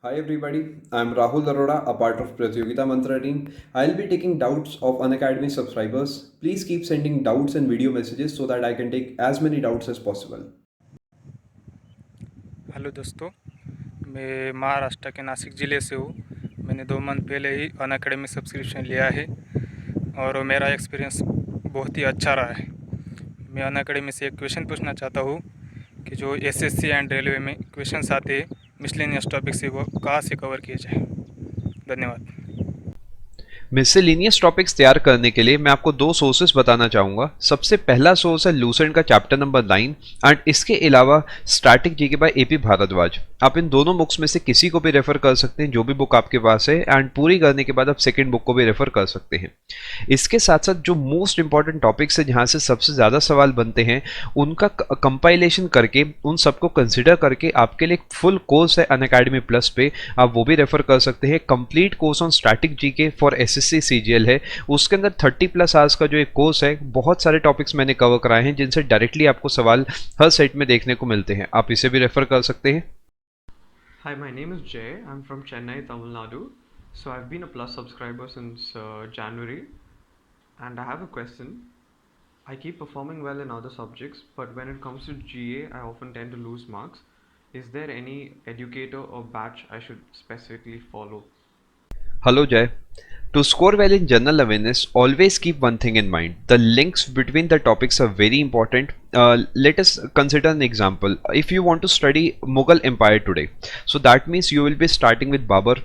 Hi everybody, I'm Rahul Arora, a part of Pratyogita Mantra team. I'll be taking doubts of Unacademy subscribers. Please keep sending doubts and video messages so that I can take as many doubts as possible. Hello दोस्तों, मैं महाराष्ट्र के नासिक ज़िले से हूँ। मैंने 2 month पहले ही Unacademy subscription लिया है और मेरा एक्सपीरियंस बहुत ही अच्छा रहा है। मैं अनअकैडमी से एक क्वेश्चन पूछना चाहता हूँ कि जो एसएससी एंड रेलवे में क्वेश्चंस आते हैं मिसलेनियस टॉपिक से, वो कहाँ से कवर किए जाए। धन्यवाद। मिसलेनियस टॉपिक्स तैयार करने के लिए मैं आपको दो सोर्सेज बताना चाहूँगा। सबसे पहला सोर्स है लूसेंट का चैप्टर नंबर 9 एंड इसके अलावा static GK by AP Bhardwaj. आप इन दोनों बुक्स में से किसी को भी रेफर कर सकते हैं, जो भी बुक आपके पास है, एंड पूरी करने के बाद आप सेकेंड बुक को भी रेफर कर सकते हैं। इसके साथ साथ जो मोस्ट इंपॉर्टेंट टॉपिक्स है, जहाँ से सबसे ज़्यादा सवाल बनते हैं, उनका कंपाइलेशन करके, उन सबको कंसिडर करके आपके लिए एक फुल कोर्स है अनअकैडमी प्लस पे, आप वो भी रेफर कर सकते हैं। Complete course on static GK for SSC CGL है। उसके अंदर 30+ आवर्स का जो एक कोर्स है, बहुत सारे टॉपिक्स मैंने कवर कराए हैं जिनसे डायरेक्टली आपको सवाल हर सेट में देखने को मिलते हैं। आप इसे भी रेफर कर सकते हैं। Hi, my name is Jay. I'm from Chennai, Tamil Nadu. So I've been a Plus subscriber since January, and I have a question. I keep performing well in other subjects, but when it comes to GA, I often tend to lose marks. Is there any educator or batch I should specifically follow? Hello, Jay. To score well in general awareness, always keep one thing in mind. The links between the topics are very important. Let us consider an example. If you want to study Mughal Empire today, so that means you will be starting with Babur.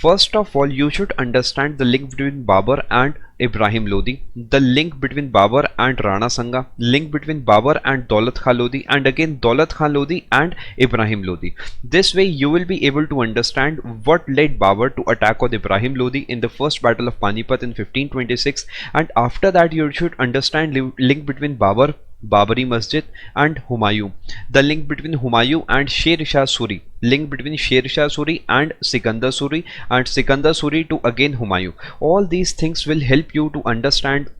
First of all, you should understand the link between Babur and Ibrahim Lodi, the link between Babur and Rana Sanga, link between Babur and Daulat Khan Lodi, and again Daulat Khan Lodi and Ibrahim Lodi. This way you will be able to understand what led Babur to attack on Ibrahim Lodi in the first battle of Panipat in 1526, and after that you should understand link between Babur, Babari Masjid and Humayun, the link between Humayun and Sher Shah Suri, link between Sher Shah Suri and Sikandar Suri, and Sikandar Suri to again Humayun. All these things will help you to understand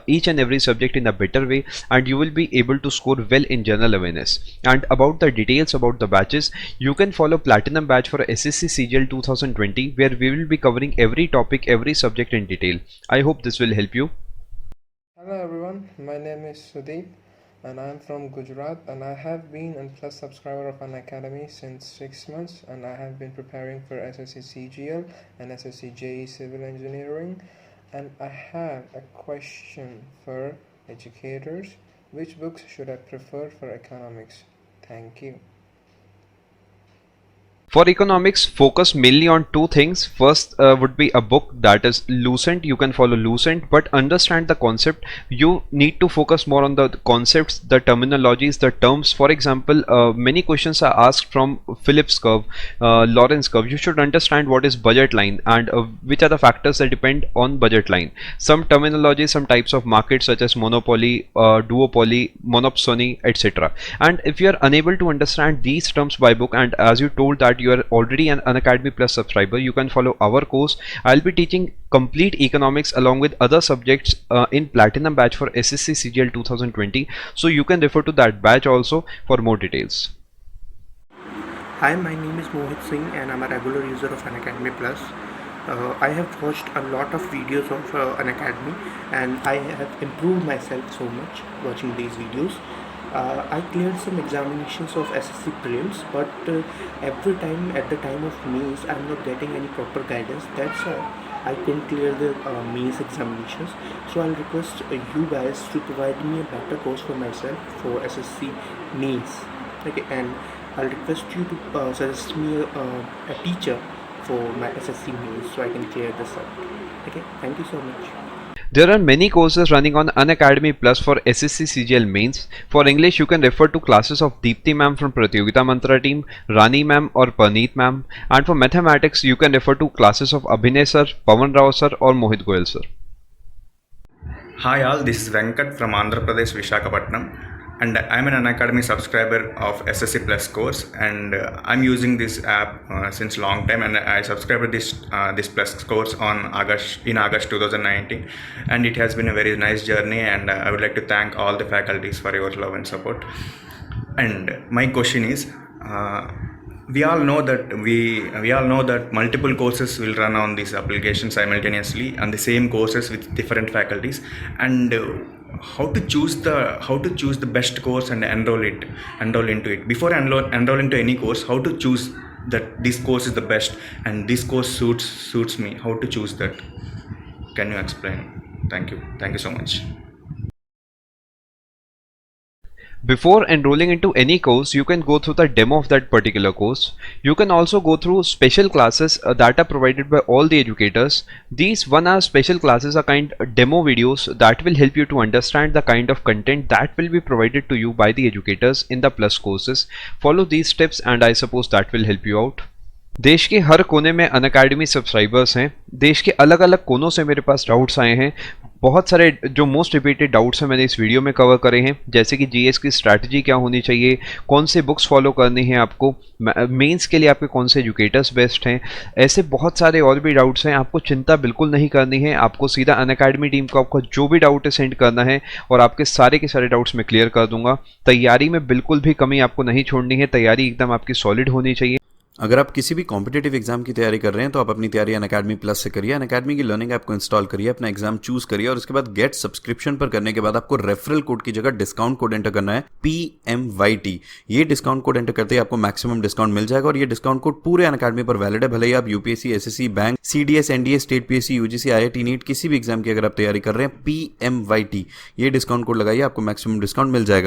each and every subject in a better way, and you will be able to score well in general awareness. And about the details about the batches, you can follow Platinum batch for SSC CGL 2020, where we will be covering every topic, every subject in detail. I hope this will help you. Hello everyone, my name is Sudeep and I am from Gujarat, and I have been a Plus subscriber of Unacademy since 6 months, and I have been preparing for SSC CGL and SSC JE Civil Engineering, and I have a question for educators. Which books should I prefer for economics? Thank you. For economics, focus mainly on two things. First would be a book that is Lucent. You can follow Lucent, but understand the concept. You need to focus more on the concepts, the terminologies, the terms. For example, many questions are asked from Phillips curve, Lorentz curve. You should understand what is budget line and which are the factors that depend on budget line. Some terminology, some types of markets such as monopoly, duopoly, monopsony, etc. And if you are unable to understand these terms by book, and as you told that you are already an Unacademy Plus subscriber, you can follow our course. I'll be teaching complete economics along with other subjects in Platinum batch for SSC CGL 2020. So you can refer to that batch also for more details. Hi, my name is Mohit Singh and I'm a regular user of Unacademy Plus. I have watched a lot of videos of Unacademy and I have improved myself so much watching these videos. I cleared some examinations of SSC prelims, but every time at the time of means I'm not getting any proper guidance. That's why I couldn't clear the means examinations. So I'll request you guys to provide me a better course for myself for SSC means. Okay, and I'll request you to suggest me a teacher for my SSC means so I can clear this up. Okay, thank you so much. There are many courses running on Unacademy Plus for SSC CGL mains. For English, you can refer to classes of Deepthi ma'am from Pratyogita Mantra team, Rani ma'am or Paneet ma'am. And for mathematics, you can refer to classes of Abhinay sir, Pawan Rao sir or Mohit Goyal sir. Hi all, this is Venkat from Andhra Pradesh, Vishakhapatnam, and I'm an Unacademy subscriber of SSC Plus course, and I'm using this app since long time, and I subscribed this Plus course on August 2019, and it has been a very nice journey, and I would like to thank all the faculties for your love and support. And my question is, we all know that we all know that multiple courses will run on this application simultaneously, and the same courses with different faculties, and how to choose the best course and enroll into it. Before enroll into any course, how to choose that this course is the best and this course suits me, how to choose that? Can you explain? Thank you so much. Before enrolling into any course, you can go through the demo of that particular course. You can also go through special classes that are provided by all the educators. These 1-hour special classes are kind demo videos that will help you to understand the kind of content that will be provided to you by the educators in the Plus courses. Follow these steps and I suppose that will help you out. देश के हर कोने में Unacademy subscribers हैं. देश के अलग अलग कोनों से मेरे पास डाउट्स आए हैं. बहुत सारे जो मोस्ट रिपीटेड डाउट्स हैं मैंने इस वीडियो में कवर करे हैं, जैसे कि जीएस की स्ट्रैटेजी क्या होनी चाहिए, कौन से बुक्स फॉलो करनी है आपको, मेंस के लिए आपके कौन से एजुकेटर्स बेस्ट हैं. ऐसे बहुत सारे और भी डाउट्स हैं. आपको चिंता बिल्कुल नहीं करनी है. आपको सीधा अनअकैडमी टीम को आपको जो भी डाउट है सेंड करना है और आपके सारे के सारे डाउट्स मैं क्लियर कर दूंगा. तैयारी में बिल्कुल भी कमी आपको नहीं छोड़नी है. तैयारी एकदम आपकी सॉलिड होनी चाहिए. अगर आप किसी भी कॉम्पिटेटिव एग्जाम की तैयारी कर रहे हैं तो आप अपनी तैयारी अनअकैडमी प्लस से करिए. अनअकैडमी की लर्निंग ऐप को इंस्टॉल करिए, अपना एग्जाम चूज करिए और उसके बाद गेट सब्सक्रिप्शन पर करने के बाद आपको रेफरल कोड की जगह डिस्काउंट कोड एंटर करना है PMYT. ये डिस्काउंट कोड एंटर करते ही आपको मैक्सिमम डिस्काउंट मिल जाएगा और ये डिस्काउंट कोड पूरे अनअकैडमी पर वैलिड है. भले ही आप UPSC, SSC, bank, CDS, NDA, state PSC, UGC, IIT, NEET किसी भी एग्जाम की अगर आप तैयारी कर रहे हैं, PMYT ये डिस्काउंट कोड लगाइए, आपको मैक्सिमम डिस्काउंट मिल जाएगा.